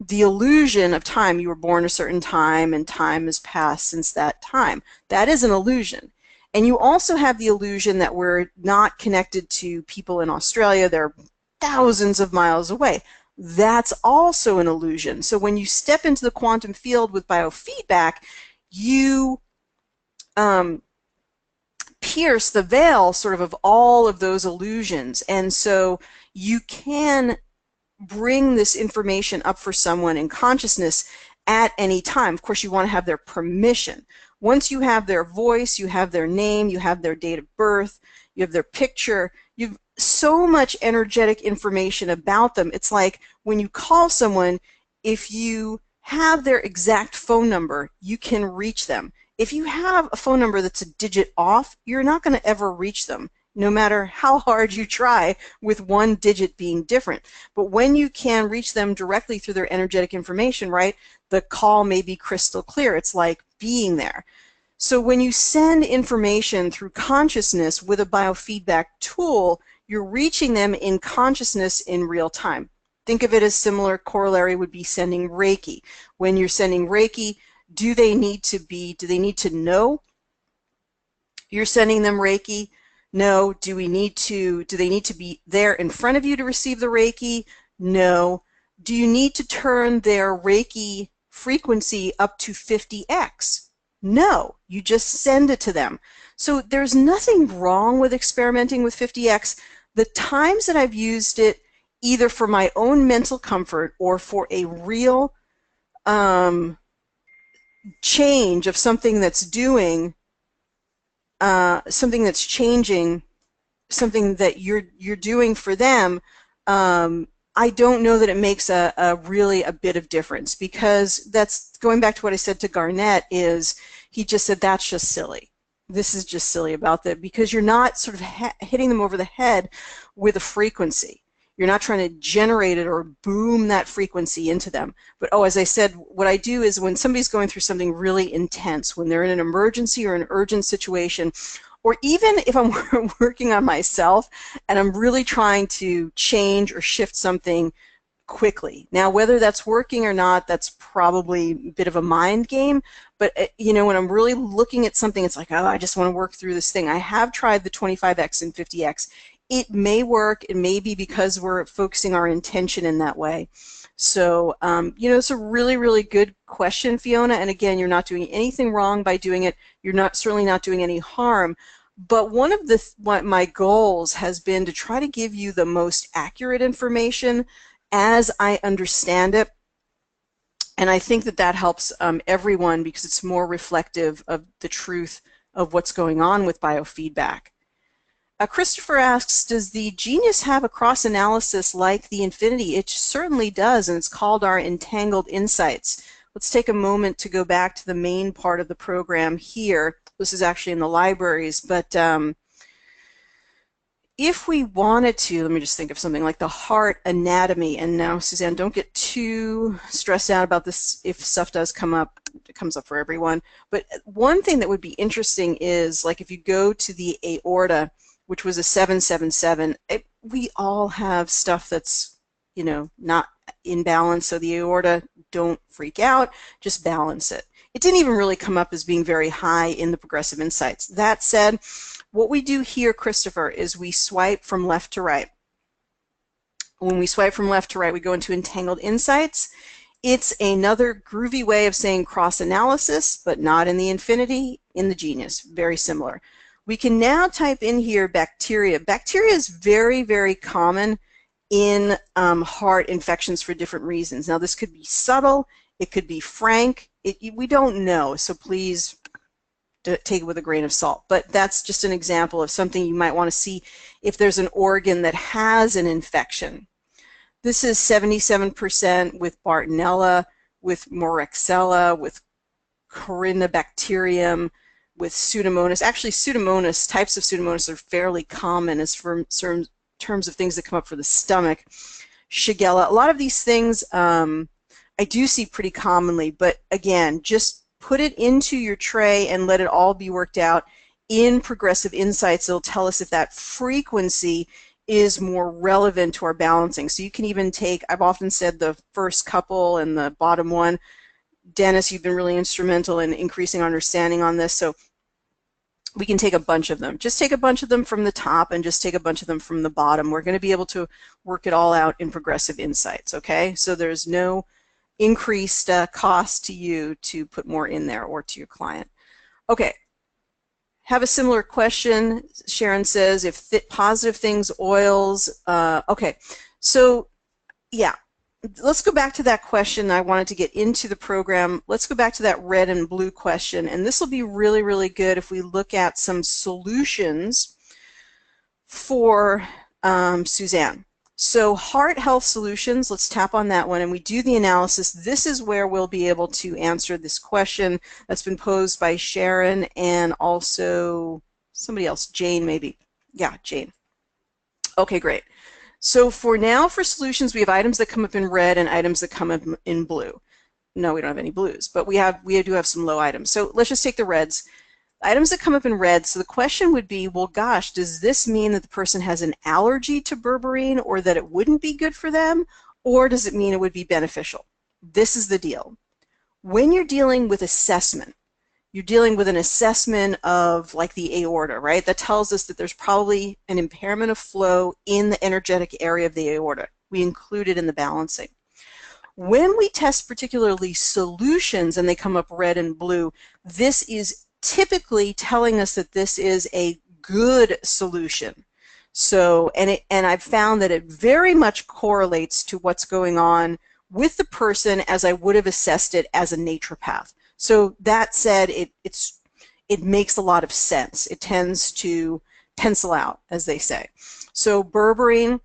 Speaker 1: the illusion of time. You were born a certain time, and time has passed since that time. That is an illusion. And you also have the illusion that we're not connected to people in Australia. They're thousands of miles away. That's also an illusion. So when you step into the quantum field with biofeedback, you pierce the veil sort of all of those illusions. And so you can bring this information up for someone in consciousness at any time. Of course, you want to have their permission. Once you have their voice, you have their name, you have their date of birth, you have their picture, you've so much energetic information about them. It's like when you call someone, if you have their exact phone number, you can reach them. If you have a phone number that's a digit off, you're not going to ever reach them. no matter how hard you try with one digit being different. But when you can reach them directly through their energetic information, right, the call may be crystal clear. It's like being there. So when you send information through consciousness with a biofeedback tool, you're reaching them in consciousness in real time. Think of it as similar corollary would be sending Reiki. When you're sending Reiki, do they need to know you're sending them Reiki? No. Do they need to be there in front of you to receive the Reiki? No. Do you need to turn their Reiki frequency up to 50x? No. You just send it to them. So there's nothing wrong with experimenting with 50x. The times that I've used it, either for my own mental comfort or for a real change of something that's doing something that's changing, something that you're doing for them, I don't know that it makes really a bit of difference, because that's going back to what I said to Garnett. Is he just said that's just silly. This is just silly about that, because you're not sort of hitting them over the head with a frequency. You're not trying to generate it or boom that frequency into them. But as I said, what I do is when somebody's going through something really intense, when they're in an emergency or an urgent situation, or even if I'm working on myself and I'm really trying to change or shift something quickly. Now, whether that's working or not, that's probably a bit of a mind game. But when I'm really looking at something, it's like, I just want to work through this thing. I have tried the 25x and 50x. It may work. It may be because we're focusing our intention in that way. So, it's a really, really good question, Fiona. And again, you're not doing anything wrong by doing it. You're certainly not doing any harm. But one of my goals has been to try to give you the most accurate information as I understand it. And I think that helps everyone, because it's more reflective of the truth of what's going on with biofeedback. Christopher asks, does the Genius have a cross-analysis like the Infinity? It certainly does, and it's called our Entangled Insights. Let's take a moment to go back to the main part of the program here. This is actually in the libraries, but if we wanted to, let me just think of something like the heart anatomy. And now, Suzanne, don't get too stressed out about this if stuff does come up. It comes up for everyone. But one thing that would be interesting is, like, if you go to the aorta, which was a 777, we all have stuff that's, not in balance. So the aorta, don't freak out, just balance it. It didn't even really come up as being very high in the Progressive Insights. That said, what we do here, Christopher, is we swipe from left to right. When we swipe from left to right, we go into Entangled Insights. It's another groovy way of saying cross-analysis, but not in the Infinity, in the Genius. Very similar. We can now type in here bacteria. Bacteria is very, very common in heart infections for different reasons. Now, this could be subtle. It could be frank. We don't know, so please take it with a grain of salt. But that's just an example of something you might want to see if there's an organ that has an infection. This is 77% with Bartonella, with Moraxella, with Corynebacterium, with Pseudomonas. Actually, Pseudomonas, types of Pseudomonas are fairly common as for terms of things that come up for the stomach. Shigella, a lot of these things I do see pretty commonly, but again, just put it into your tray and let it all be worked out. In Progressive Insights, it'll tell us if that frequency is more relevant to our balancing. So you can even take, I've often said the first couple and the bottom one. Dennis, you've been really instrumental in increasing our understanding on this, so we can take a bunch of them. Just take a bunch of them from the top and just take a bunch of them from the bottom. We're going to be able to work it all out in Progressive Insights, okay? So there's no increased cost to you to put more in there or to your client. Okay. Have a similar question. Sharon says, if positive things, oils. Okay. So, yeah. Let's go back to that question. I wanted to get into the program. Let's go back to that red and blue question. And this will be really, really good if we look at some solutions for Suzanne. So Heart Health Solutions, let's tap on that one and we do the analysis. This is where we'll be able to answer this question that's been posed by Sharon and also somebody else, Jane maybe. Yeah, Jane. Okay, great. So for now, for solutions, we have items that come up in red and items that come up in blue. No, we don't have any blues, but we do have some low items. So let's just take the reds. Items that come up in red, so the question would be, well, gosh, does this mean that the person has an allergy to berberine or that it wouldn't be good for them, or does it mean it would be beneficial? This is the deal. When you're dealing with assessment, you're dealing with an assessment of like the aorta, right? That tells us that there's probably an impairment of flow in the energetic area of the aorta. We include it in the balancing. When we test particularly solutions and they come up red and blue, this is typically telling us that this is a good solution. So, and I've found that it very much correlates to what's going on with the person as I would have assessed it as a naturopath. So that said, it makes a lot of sense. It tends to pencil out, as they say. So berberine,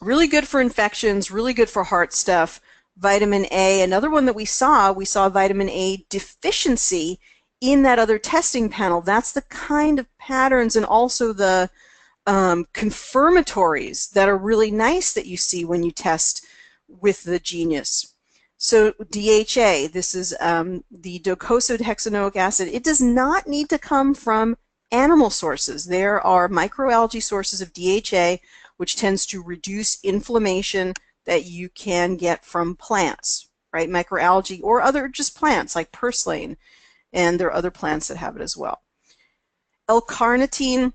Speaker 1: really good for infections, really good for heart stuff. Vitamin A, another one that we saw vitamin A deficiency in that other testing panel. That's the kind of patterns and also the confirmatories that are really nice that you see when you test with the Genius. So DHA, this is the docosahexaenoic acid. It does not need to come from animal sources. There are microalgae sources of DHA, which tends to reduce inflammation that you can get from plants, right? Microalgae or other just plants like purslane, and there are other plants that have it as well. L-carnitine,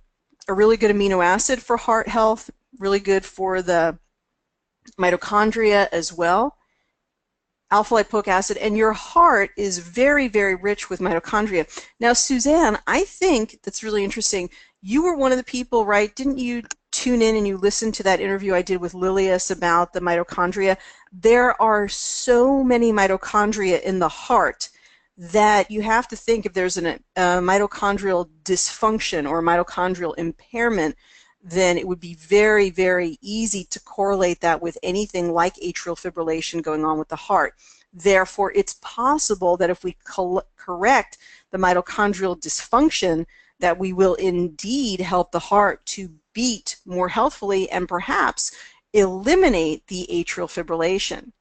Speaker 1: a really good amino acid for heart health, really good for the mitochondria as well. Alpha-lipoic acid, and your heart is very, very rich with mitochondria. Now, Suzanne, I think that's really interesting. You were one of the people, right? Didn't you tune in and you listened to that interview I did with Lilius about the mitochondria? There are so many mitochondria in the heart that you have to think if there's a mitochondrial dysfunction or mitochondrial impairment, then it would be very, very easy to correlate that with anything like atrial fibrillation going on with the heart. Therefore, it's possible that if we correct the mitochondrial dysfunction, that we will indeed help the heart to beat more healthfully and perhaps eliminate the atrial fibrillation.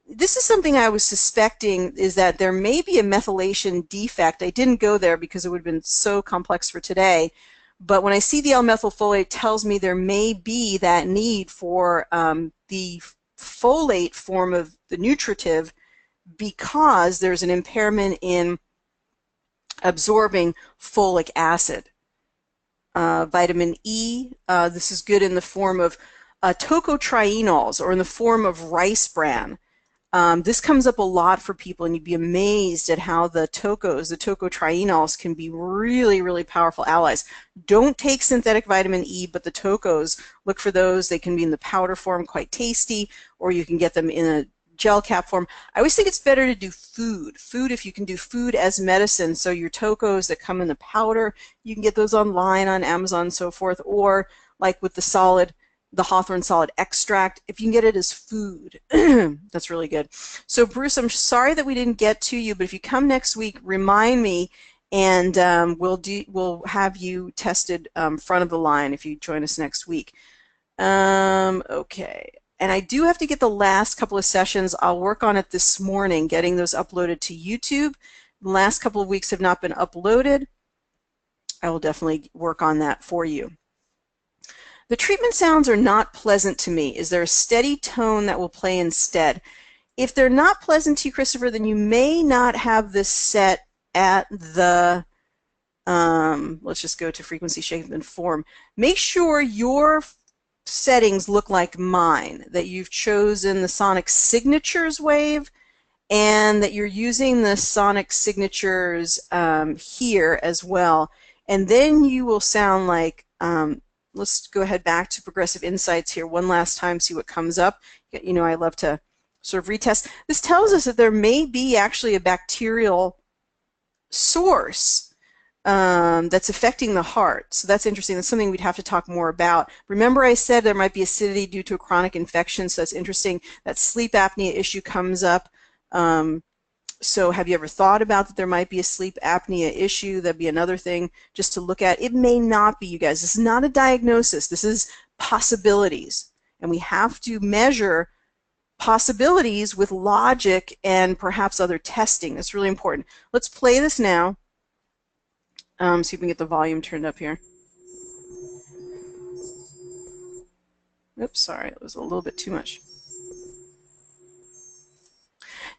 Speaker 1: This is something I was suspecting, is that there may be a methylation defect. I didn't go there because it would have been so complex for today. But when I see the L-methylfolate, it tells me there may be that need for the folate form of the nutritive because there's an impairment in absorbing folic acid. Vitamin E, this is good in the form of tocotrienols or in the form of rice bran. This comes up a lot for people, and you'd be amazed at how the tocotrienols can be really, really powerful allies. Don't take synthetic vitamin E, but the tocos, look for those. They can be in the powder form, quite tasty, or you can get them in a gel cap form. I always think it's better to do food. If you can do food as medicine, so your tocos that come in the powder, you can get those online on Amazon and so forth, or like with the Hawthorne solid extract, if you can get it as food, that's really good. So Bruce, I'm sorry that we didn't get to you, but if you come next week, remind me, and we'll have you tested front of the line if you join us next week. Okay, and I do have to get the last couple of sessions. I'll work on it this morning, getting those uploaded to YouTube. The last couple of weeks have not been uploaded. I will definitely work on that for you. The treatment sounds are not pleasant to me. Is there a steady tone that will play instead? If they're not pleasant to you, Christopher, then you may not have this set at the, let's just go to frequency, shape, and form. Make sure your settings look like mine, that you've chosen the sonic signatures wave and that you're using the sonic signatures here as well. And then you will sound like, let's go ahead back to Progressive Insights here one last time, see what comes up. You know, I love to sort of retest. This tells us that there may be actually a bacterial source that's affecting the heart. So that's interesting. That's something we'd have to talk more about. Remember I said there might be acidity due to a chronic infection, so that's interesting. That sleep apnea issue comes up. So have you ever thought about that there might be a sleep apnea issue? That'd be another thing just to look at. It may not be, you guys. This is not a diagnosis. This is possibilities. And we have to measure possibilities with logic and perhaps other testing. That's really important. Let's play this now. See if we can get the volume turned up here. Oops, sorry, it was a little bit too much.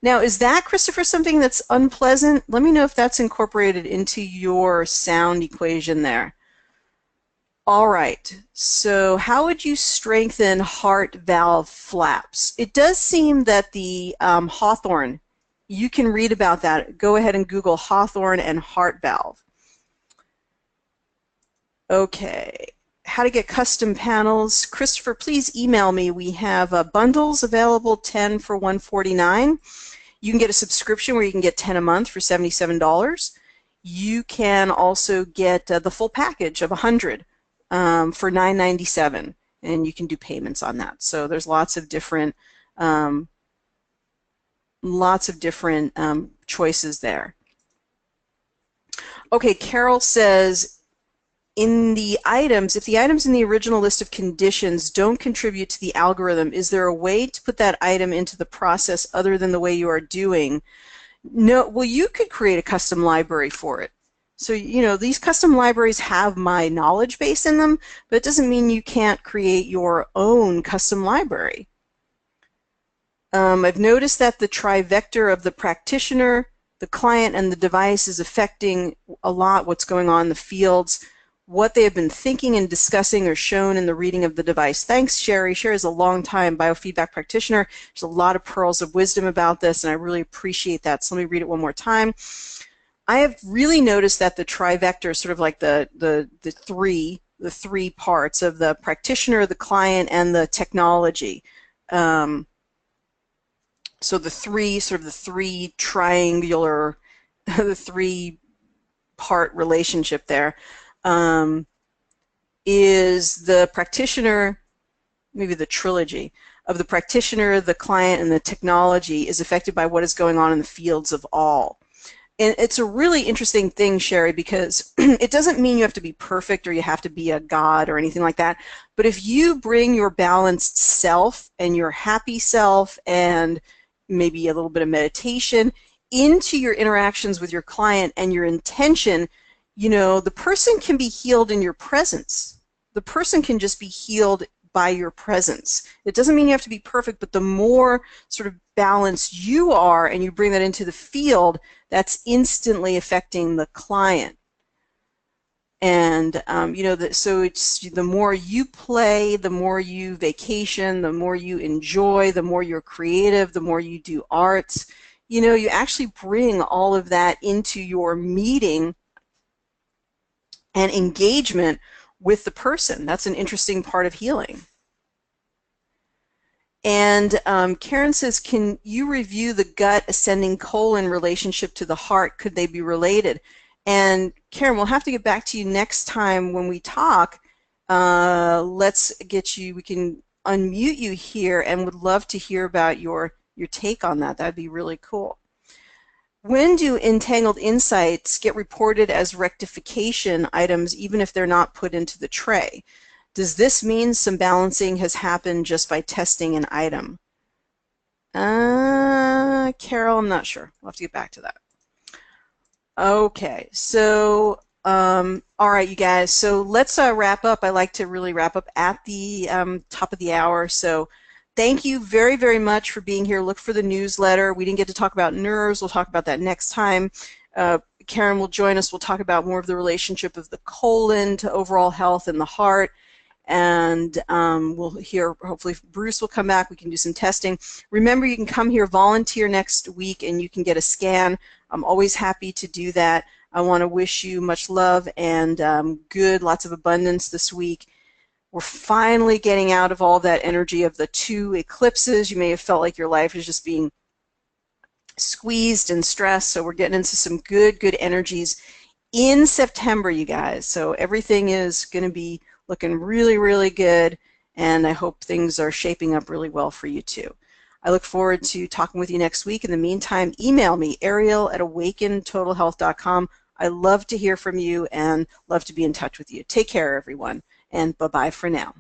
Speaker 1: Now, is that, Christopher, something that's unpleasant? Let me know if that's incorporated into your sound equation there. All right, so how would you strengthen heart valve flaps? It does seem that the Hawthorne, you can read about that. Go ahead and Google Hawthorne and heart valve. Okay, how to get custom panels. Christopher, please email me. We have bundles available, 10 for $149. You can get a subscription where you can get 10 a month for $77. You can also get the full package of 100 for $9.97, and you can do payments on that. So there's lots of different choices there. Okay, Carol says, in the items, if the items in the original list of conditions don't contribute to the algorithm, is there a way to put that item into the process other than the way you are doing? No, well, you could create a custom library for it. So, you know, these custom libraries have my knowledge base in them, but it doesn't mean you can't create your own custom library. I've noticed that the trivector of the practitioner, the client, and the device is affecting a lot what's going on in the fields. What they have been thinking and discussing are shown in the reading of the device. Thanks, Sherry. Sherry is a long-time biofeedback practitioner. There's a lot of pearls of wisdom about this, and I really appreciate that. So let me read it one more time. I have really noticed that the trivector, sort of like the three parts of the practitioner, the client, and the technology. So the three triangular, the three-part relationship there. Is the practitioner, maybe the trilogy of the practitioner, the client, and the technology is affected by what is going on in the fields of all. And it's a really interesting thing, Sherry, because it doesn't mean you have to be perfect or you have to be a god or anything like that. But if you bring your balanced self and your happy self and maybe a little bit of meditation into your interactions with your client and your intention, you know, the person can be healed in your presence. The person can just be healed by your presence. It doesn't mean you have to be perfect, but the more sort of balanced you are and you bring that into the field, that's instantly affecting the client. And, you know, so it's the more you play, the more you vacation, the more you enjoy, the more you're creative, the more you do arts. You know, you actually bring all of that into your meeting and engagement with the person. That's an interesting part of healing. And Karen says, can you review the gut ascending colon relationship to the heart? Could they be related? And Karen, we'll have to get back to you next time when we talk. Let's get you, we can unmute you here and would love to hear about your take on that. That'd be really cool. When do entangled insights get reported as rectification items even if they're not put into the tray? Does this mean some balancing has happened just by testing an item? Carol, I'm not sure. We'll have to get back to that. Okay, so all right, you guys, so let's wrap up. I like to really wrap up at the top of the hour. So thank you very, very much for being here. Look for the newsletter. We didn't get to talk about nerves. We'll talk about that next time. Karen will join us. We'll talk about more of the relationship of the colon to overall health and the heart. And we'll hear, hopefully Bruce will come back. We can do some testing. Remember, you can come here, volunteer next week, and you can get a scan. I'm always happy to do that. I want to wish you much love and lots of abundance this week. We're finally getting out of all that energy of the 2 eclipses. You may have felt like your life is just being squeezed and stressed, so we're getting into some good energies in September, you guys. So everything is going to be looking really, really good, and I hope things are shaping up really well for you too. I look forward to talking with you next week. In the meantime, email me, ariel@awakentotalhealth.com. I love to hear from you and love to be in touch with you. Take care, everyone, and bye-bye for now.